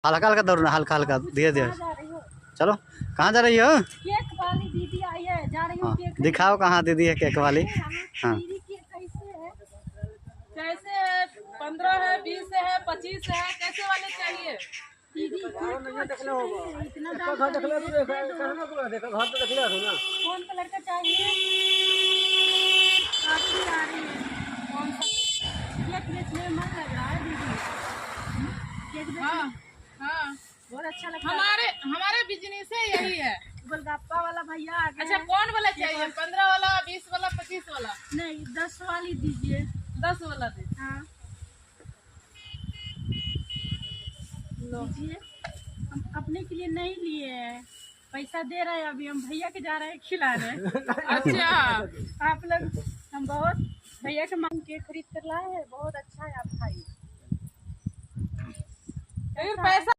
हल्का हल्का दौड़ना, हल्का हल्का धीरे धीरे। जा रही हो? चलो, कहाँ जा रही हो? केक वाली दीदी आई है, जा रही हूँ हाँ, केक। दिखाओ कहाँ दीदी है केक वाली। हाँ, दीदी केक कैसे है? कैसे है? 15 है, 20 है, 25 है, कैसे वाले चाहिए? दीदी केक तो अच्छे हैं, इतना दाम कौन कलर का चाहिए? आपकी आ रही है। कौन सा केक बेचने में मन लग रहा है दीदी? केक बेचने हाँ हाँ, बहुत अच्छा लगता है। हमारे बिजनेस है यही है। गोलगप्पा वाला भैया आ गए अच्छा, हैं। कौन वाला चाहिए? 15 वाला, 20 वाला, 25 वाला? नहीं, 10 वाली दीजिए। 10 वाला दे हाँ लीजिए। हम अपने के लिए नहीं लिए हैं, पैसा दे रहे हैं, अभी हम भैया के जा रहे हैं खिलाने। अच्छा, आप लोग, हम बहुत भैया के मांग के खरीद कर लाए हैं, बहुत अच्छा है, आप खाइए। फिर पैसा